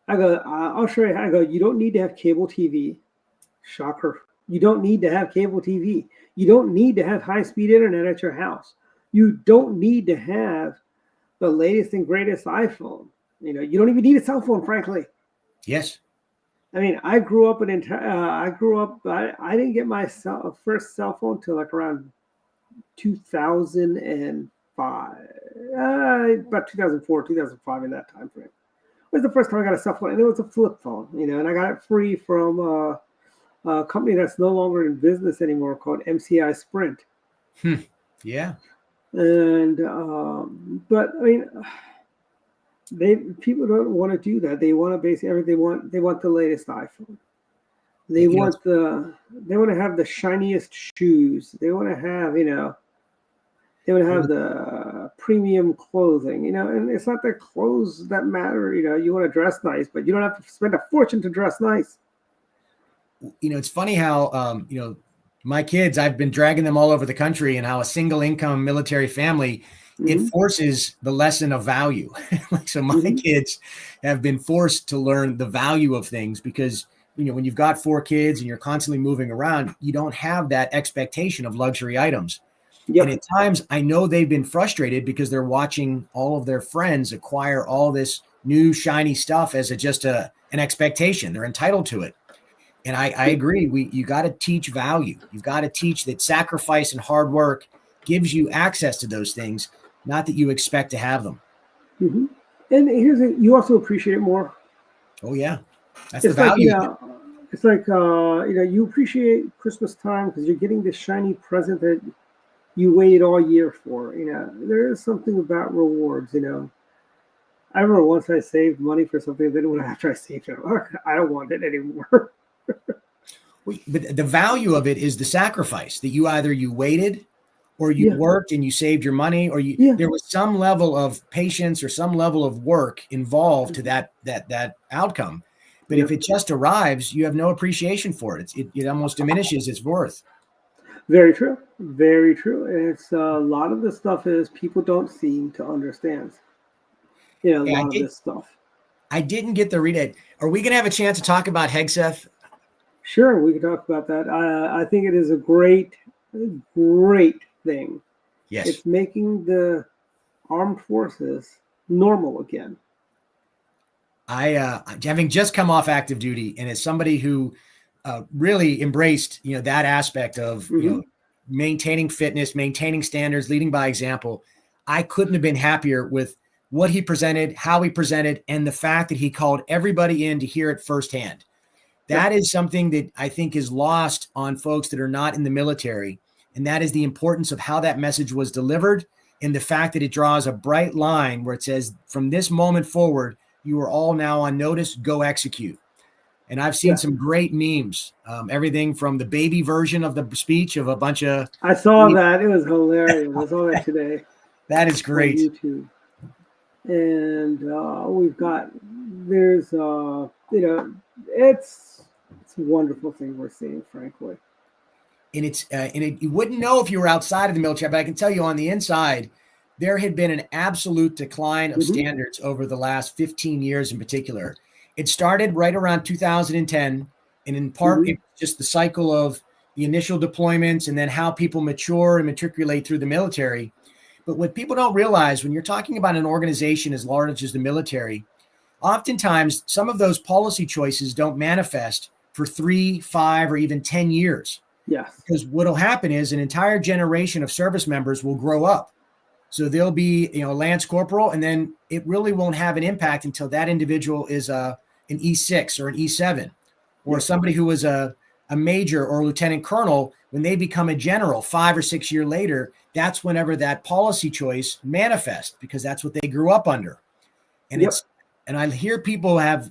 I'll show you how. I go, you don't need to have cable TV. Shocker. You don't need to have cable TV. You don't need to have high-speed internet at your house. You don't need to have the latest and greatest iPhone. You don't even need a cell phone, frankly. Yes. I mean, I grew up I didn't get my first cell phone till like around 2005, about 2004, 2005, in that time frame. It was the first time I got a cell phone, and it was a flip phone, and I got it free from a company that's no longer in business anymore called MCI Sprint. Yeah. And but I mean, people don't want to do that. They want to base everything. They want the latest iPhone. They want to have the shiniest shoes. They want to have They would have the premium clothing, and it's not the clothes that matter. You want to dress nice, but you don't have to spend a fortune to dress nice. It's funny how, my kids, I've been dragging them all over the country, and how a single income military family, it Hmm. forces the lesson of value. So my Hmm. kids have been forced to learn the value of things because, when you've got 4 kids and you're constantly moving around, you don't have that expectation of luxury items. And Yep. at times I know they've been frustrated because they're watching all of their friends acquire all this new shiny stuff as an expectation. They're entitled to it. And I agree. You got to teach value. You've got to teach that sacrifice and hard work gives you access to those things, not that you expect to have them. Hmm. And you also appreciate it more. Oh yeah, that's the It's like, value of it. you appreciate Christmas time because you're getting this shiny present that you waited all year for. There is something about rewards. I remember once I saved money for something, then after I saved it, I don't want it anymore. But the value of it is the sacrifice that you waited, or you Yeah. worked and you saved your money, or Yeah. there was some level of patience or some level of work involved to that outcome. But if Yep. it just arrives, you have no appreciation for it. It almost diminishes its worth. Very true. Very true. And it's a lot of this stuff is people don't seem to understand. A Hey, lot of this stuff. I didn't get the read it. Are we going to have a chance to talk about Hegseth? Sure, we can talk about that. I think it is a great, great thing. Yes. It's making the armed forces normal again. I having just come off active duty, and as somebody who really embraced, that aspect of, Mhm. maintaining fitness, maintaining standards, leading by example, I couldn't have been happier with what he presented, how he presented, and the fact that he called everybody in to hear it firsthand. That is something that I think is lost on folks that are not in the military. And that is the importance of how that message was delivered, and the fact that it draws a bright line where it says, from this moment forward, you are all now on notice, go execute. And I've seen Yeah. some great memes, everything from the baby version of the speech of a bunch of, I saw that. It was hilarious. I saw that today that is on great. YouTube. And there's it's a wonderful thing we're seeing, frankly. And you wouldn't know if you were outside of the military, but I can tell you on the inside, there had been an absolute decline of standards over the last 15 years in particular. It started right around 2010, and in part, it's just the cycle of the initial deployments and then how people mature and matriculate through the military. But what people don't realize, when you're talking about an organization as large as the military, oftentimes some of those policy choices don't manifest for 3, 5, or even 10 years. Yes. Because what will happen is an entire generation of service members will grow up. So they'll be, a Lance Corporal, and then it really won't have an impact until that individual is an E6 or an E7, or somebody who was a major or a lieutenant colonel. When they become a general 5 or 6 years later, that's whenever that policy choice manifests, because that's what they grew up under. And and I hear people have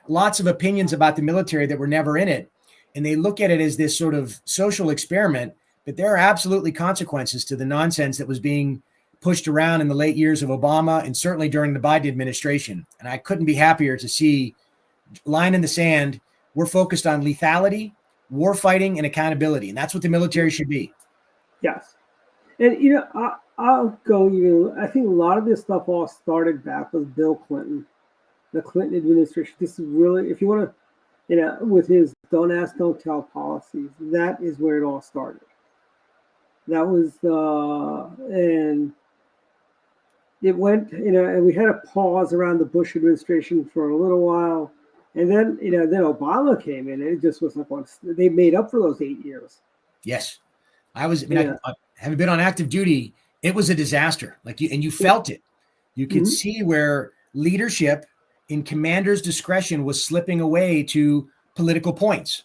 lots of opinions about the military that were never in it, and they look at it as this sort of social experiment, but there are absolutely consequences to the nonsense that was being pushed around in the late years of Obama and certainly during the Biden administration. And I couldn't be happier to see line in the sand. We're focused on lethality, war fighting, and accountability. And that's what the military should be. Yes. And, I'll go, I think a lot of this stuff all started back with Bill Clinton, the Clinton administration. This is really, if you want to, with his don't ask, don't tell policies, that is where it all started. That was, and it went, and we had a pause around the Bush administration for a little while. And then, then Obama came in, and it just was like, they made up for those 8 years. Yes. I haven't been on active duty. It was a disaster. You felt it. You could see where leadership in commander's discretion was slipping away to political points.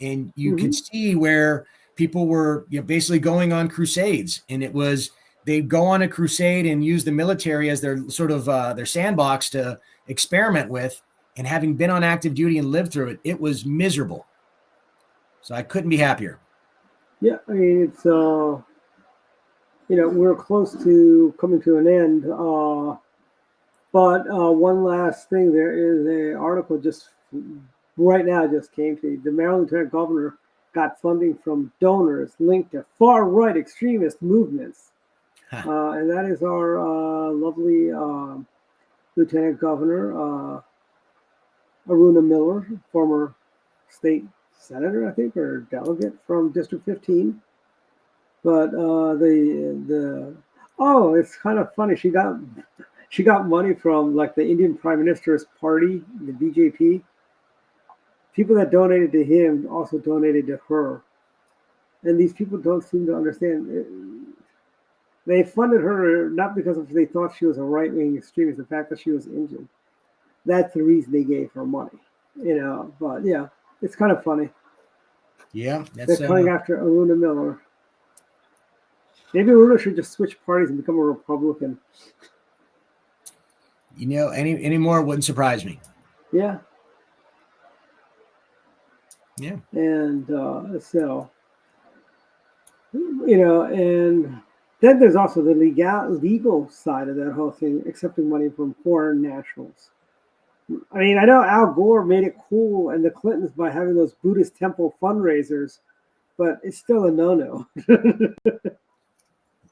And you could see where people were basically going on crusades. And it was, they'd go on a crusade and use the military as their sort of their sandbox to experiment with. And having been on active duty and lived through it, it was miserable. So I couldn't be happier. Yeah, I mean, it's we're close to coming to an end. But one last thing, there is a article just right now just came to me. The Maryland Lieutenant Governor got funding from donors linked to far-right extremist movements. And that is our lovely Lieutenant Governor, Aruna Miller, former state senator, I think, or delegate from District 15. But it's kind of funny. She got money from like the Indian Prime Minister's party, the BJP. People that donated to him also donated to her, and these people don't seem to understand. They funded her not because they thought she was a right-wing extremist. The fact that she was Indian, that's the reason they gave her money. But yeah, it's kind of funny. Yeah, they're coming after Aruna Miller. Maybe Aruna should just switch parties and become a Republican. Any more wouldn't surprise me. Yeah. Yeah. And so, and then there's also the legal side of that whole thing, accepting money from foreign nationals. I mean, I know Al Gore made it cool and the Clintons by having those Buddhist temple fundraisers, but it's still a no-no.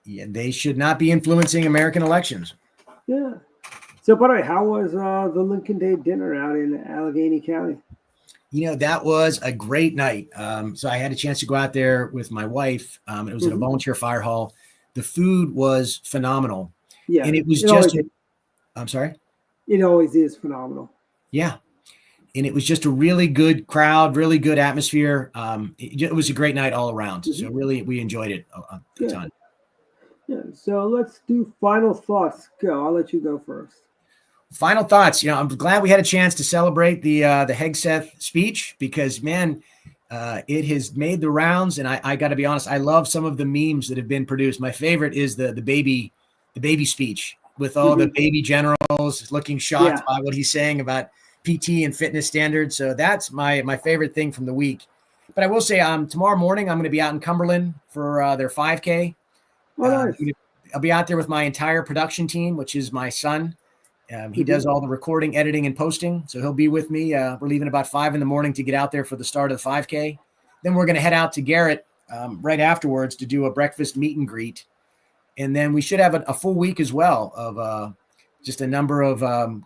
Yeah, they should not be influencing American elections. Yeah. So, by the way, how was the Lincoln Day dinner out in Allegheny County? That was a great night. So I had a chance to go out there with my wife. It was at a volunteer fire hall. The food was phenomenal. Yeah. And it was I'm sorry? It always is phenomenal. Yeah. And it was just a really good crowd, really good atmosphere. It was a great night all around. So really, we enjoyed it a ton. Yeah. So let's do final thoughts. Go. I'll let you go first. Final thoughts. I'm glad we had a chance to celebrate the Hegseth speech because, man, it has made the rounds. And I got to be honest, I love some of the memes that have been produced. My favorite is the baby speech with all the baby generals looking shocked by what he's saying about PT and fitness standards. So that's my favorite thing from the week. But I will say tomorrow morning, I'm going to be out in Cumberland for their 5K. Oh, nice. I'll be out there with my entire production team, which is my son. He does all the recording, editing, and posting. So he'll be with me. We're leaving about 5 a.m. to get out there for the start of the 5K. Then we're going to head out to Garrett right afterwards to do a breakfast meet and greet. And then we should have a full week as well of just a number of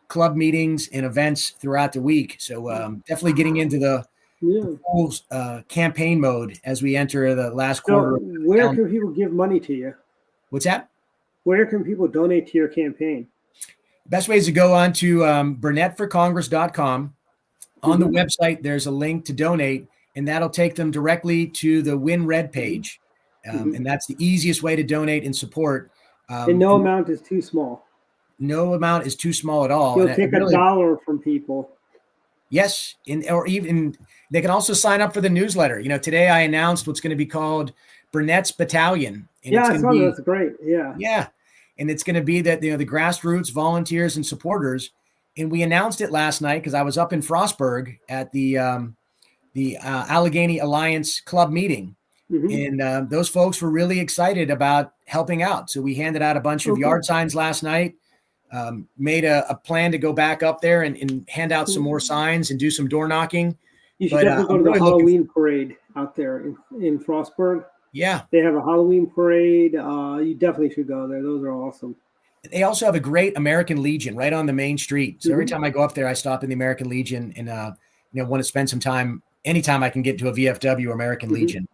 club meetings and events throughout the week. So definitely getting into the full campaign mode as we enter the last quarter. Where can people give money to you? What's that? Where can people donate to your campaign? Best way is to go on to burnettforcongress.com. On the website, there's a link to donate, and that'll take them directly to the Win Red page. And that's the easiest way to donate and support. And no amount is too small. No amount is too small at all. You'll take $1 from people. Yes, or even they can also sign up for the newsletter. Today I announced what's going to be called Burnett's Battalion. And I saw that. That's great. Yeah. Yeah. And it's going to be that, the grassroots volunteers and supporters. And we announced it last night because I was up in Frostburg at the Allegheny Alliance Club meeting. And those folks were really excited about helping out. So we handed out a bunch of yard signs last night, made a plan to go back up there and hand out some more signs and do some door knocking. You should definitely go to the Halloween parade out there in Frostburg. Yeah. They have a Halloween parade. You definitely should go there. Those are awesome. They also have a great American Legion right on the main street. So every time I go up there, I stop in the American Legion and, want to spend some time anytime I can get to a VFW or American Legion.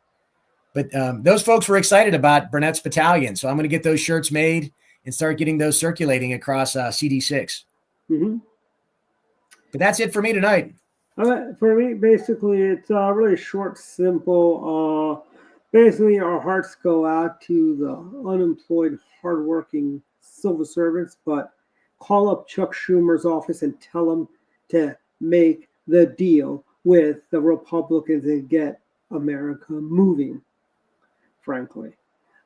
But those folks were excited about Burnett's Battalion. So I'm going to get those shirts made and start getting those circulating across CD6. But that's it for me tonight. For me, basically, it's really short, simple. Basically, our hearts go out to the unemployed, hardworking civil servants, but call up Chuck Schumer's office and tell him to make the deal with the Republicans and get America moving, frankly.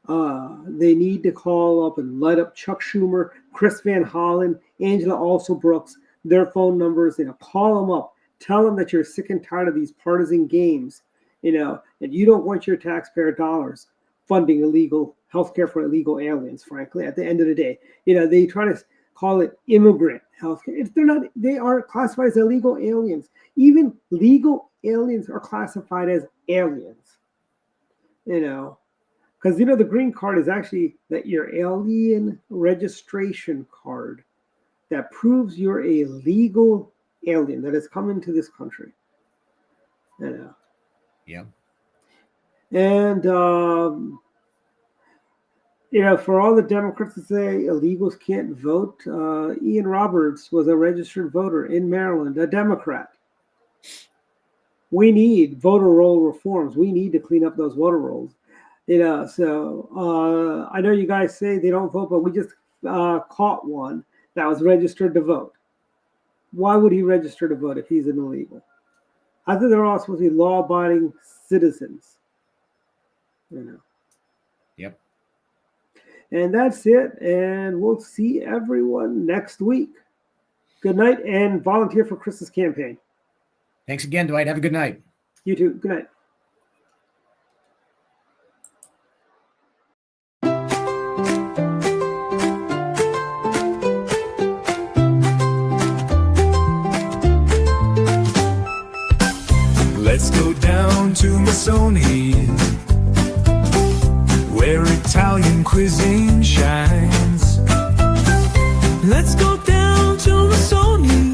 They need to call up and light up Chuck Schumer, Chris Van Hollen, Angela Alsobrooks, their phone numbers, call them up. Tell them that you're sick and tired of these partisan games, and you don't want your taxpayer dollars funding illegal healthcare for illegal aliens. Frankly, at the end of the day, you know, they try to call it immigrant healthcare. If they're not, they are classified as illegal aliens. Even legal aliens are classified as aliens. You know, because you know the green card is actually that your alien registration card that proves you're a legal alien that has come into this country. You know. Yeah. And you know, for all the Democrats to say illegals can't vote, Ian Roberts was a registered voter in Maryland, a Democrat. We need voter roll reforms. We need to clean up those voter rolls. You know, so I know you guys say they don't vote, but we just caught one that was registered to vote. Why would he register to vote if he's an illegal? I think they're all supposed to be law-abiding citizens. You know. Yep. And that's it. And we'll see everyone next week. Good night and volunteer for Chris's campaign. Thanks again, Dwight. Have a good night. You too. Good night. Let's go down to Masoni, where Italian cuisine shines. Let's go down to Masoni.